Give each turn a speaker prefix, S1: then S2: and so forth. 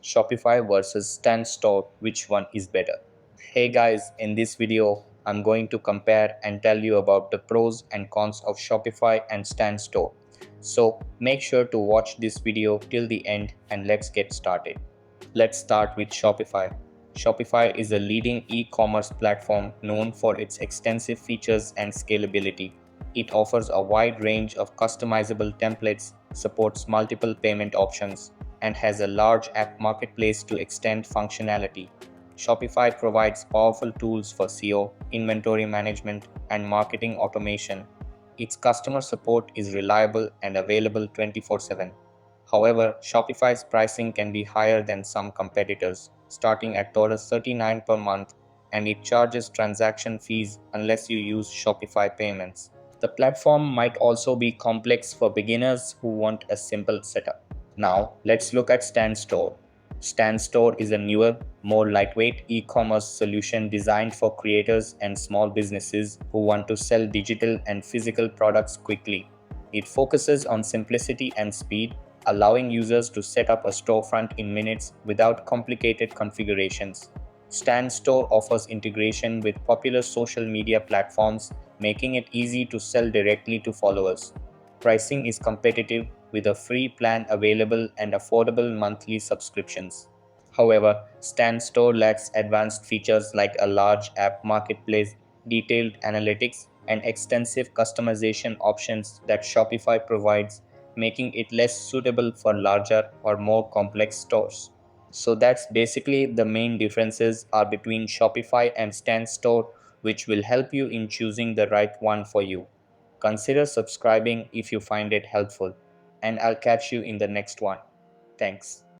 S1: Shopify versus Stand Store, which one is better? Hey guys, in this video, I'm going to compare and tell you about the pros and cons of Shopify and Stand Store. So make sure to watch this video till the end and let's get started. Let's start with Shopify. Shopify is a leading e-commerce platform known for its extensive features and scalability. It offers a wide range of customizable templates, supports multiple payment options, and has a large app marketplace to extend functionality. Shopify provides powerful tools for SEO, inventory management, and marketing automation. Its customer support is reliable and available 24/7. However, Shopify's pricing can be higher than some competitors, starting at $39 per month, and it charges transaction fees unless you use Shopify payments. The platform might also be complex for beginners who want a simple setup. Now, let's look at Stand Store. Stand Store is a newer, more lightweight e-commerce solution designed for creators and small businesses who want to sell digital and physical products quickly. It focuses on simplicity and speed, allowing users to set up a storefront in minutes without complicated configurations. Stand Store offers integration with popular social media platforms, making it easy to sell directly to followers. Pricing is competitive with a free plan available and affordable monthly subscriptions. However, Stand Store lacks advanced features like a large app marketplace, detailed analytics, and extensive customization options that Shopify provides, making it less suitable for larger or more complex stores. So that's basically the main differences are between Shopify and Stand Store, which will help you in choosing the right one for you. Consider subscribing if you find it helpful, and I'll catch you in the next one. Thanks.